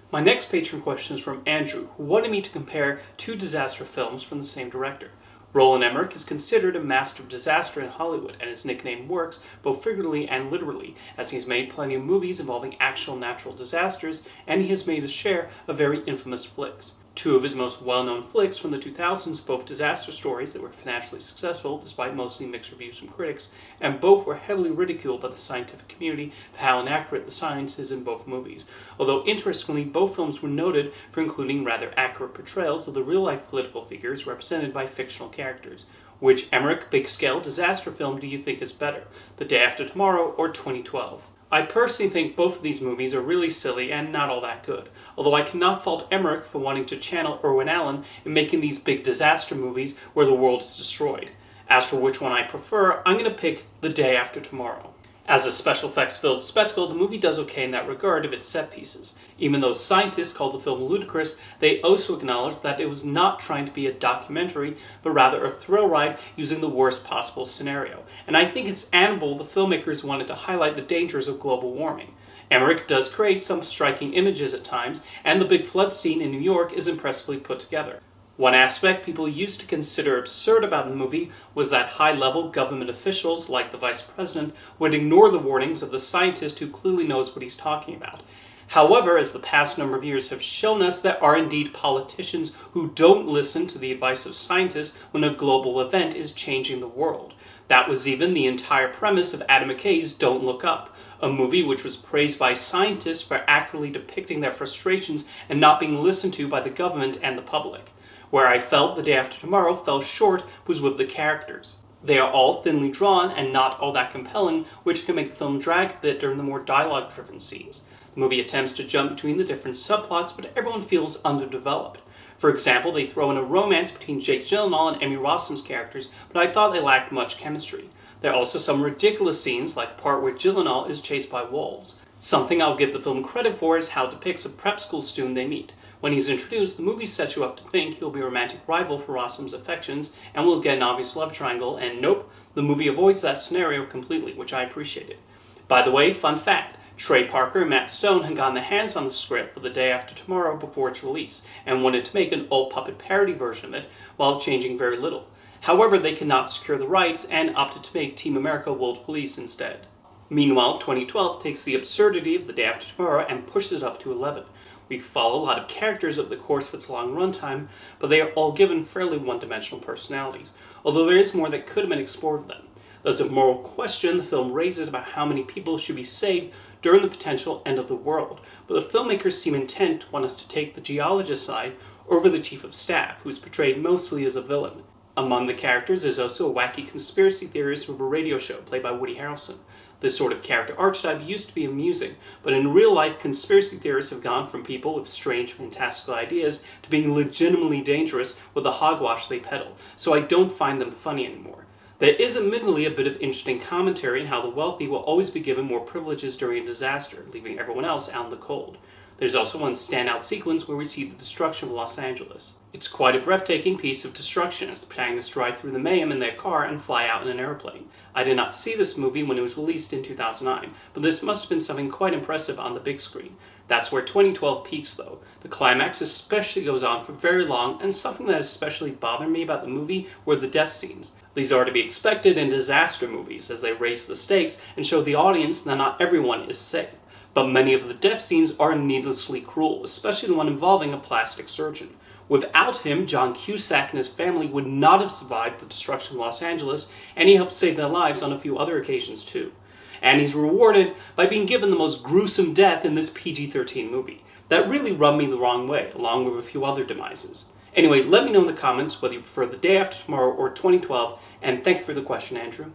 My next patron question is from Andrew, who wanted me to compare two disaster films from the same director. Roland Emmerich is considered a master of disaster in Hollywood, and his nickname works both figuratively and literally, as he has made plenty of movies involving actual natural disasters, and he has made his share of very infamous flicks. Two of his most well-known flicks from the 2000s, both disaster stories that were financially successful despite mostly mixed reviews from critics, and both were heavily ridiculed by the scientific community for how inaccurate the science is in both movies. Although interestingly, both films were noted for including rather accurate portrayals of the real-life political figures represented by fictional characters. Which Emmerich big-scale disaster film do you think is better, The Day After Tomorrow or 2012? I personally think both of these movies are really silly and not all that good, although I cannot fault Emmerich for wanting to channel Irwin Allen in making these big disaster movies where the world is destroyed. As for which one I prefer, I'm going to pick The Day After Tomorrow. As a special effects-filled spectacle, the movie does okay in that regard of its set pieces. Even though scientists called the film ludicrous, they also acknowledged that it was not trying to be a documentary, but rather a thrill ride using the worst possible scenario. And I think it's admirable the filmmakers wanted to highlight the dangers of global warming. Emmerich does create some striking images at times, and the big flood scene in New York is impressively put together. One aspect people used to consider absurd about the movie was that high-level government officials, like the vice president, would ignore the warnings of the scientist who clearly knows what he's talking about. However, as the past number of years have shown us, there are indeed politicians who don't listen to the advice of scientists when a global event is changing the world. That was even the entire premise of Adam McKay's Don't Look Up, a movie which was praised by scientists for accurately depicting their frustrations and not being listened to by the government and the public. Where I felt The Day After Tomorrow fell short was with the characters. They are all thinly drawn and not all that compelling, which can make the film drag a bit during the more dialogue-driven scenes. The movie attempts to jump between the different subplots, but everyone feels underdeveloped. For example, they throw in a romance between Jake Gyllenhaal and Emmy Rossum's characters, but I thought they lacked much chemistry. There are also some ridiculous scenes, like the part where Gyllenhaal is chased by wolves. Something I'll give the film credit for is how it depicts a prep school student they meet. When he's introduced, the movie sets you up to think he'll be a romantic rival for Rossum's affections, and we'll get an obvious love triangle, and nope, the movie avoids that scenario completely, which I appreciated. By the way, fun fact, Trey Parker and Matt Stone had gotten their hands on the script for The Day After Tomorrow before its release, and wanted to make an old puppet parody version of it, while changing very little. However, they could not secure the rights, and opted to make Team America World Police instead. Meanwhile, 2012 takes the absurdity of The Day After Tomorrow and pushes it up to 11. We follow a lot of characters over the course of its long runtime, but they are all given fairly one-dimensional personalities, although there is more that could have been explored with them. There's a moral question the film raises about how many people should be saved during the potential end of the world, but the filmmakers seem intent to want us to take the geologist side over the chief of staff, who is portrayed mostly as a villain. Among the characters is also a wacky conspiracy theorist with a radio show played by Woody Harrelson. This sort of character archetype used to be amusing, but in real life, conspiracy theorists have gone from people with strange, fantastical ideas to being legitimately dangerous with the hogwash they peddle, so I don't find them funny anymore. There is admittedly a bit of interesting commentary on how the wealthy will always be given more privileges during a disaster, leaving everyone else out in the cold. There's also one standout sequence where we see the destruction of Los Angeles. It's quite a breathtaking piece of destruction as the protagonists drive through the mayhem in their car and fly out in an airplane. I did not see this movie when it was released in 2009, but this must have been something quite impressive on the big screen. That's where 2012 peaks though. The climax especially goes on for very long, and something that especially bothered me about the movie were the death scenes. These are to be expected in disaster movies, as they raise the stakes and show the audience that not everyone is safe. But many of the death scenes are needlessly cruel, especially the one involving a plastic surgeon. Without him, John Cusack and his family would not have survived the destruction of Los Angeles, and he helped save their lives on a few other occasions too. And he's rewarded by being given the most gruesome death in this PG-13 movie. That really rubbed me the wrong way, along with a few other demises. Anyway, let me know in the comments whether you prefer The Day After Tomorrow or 2012, and thank you for the question, Andrew.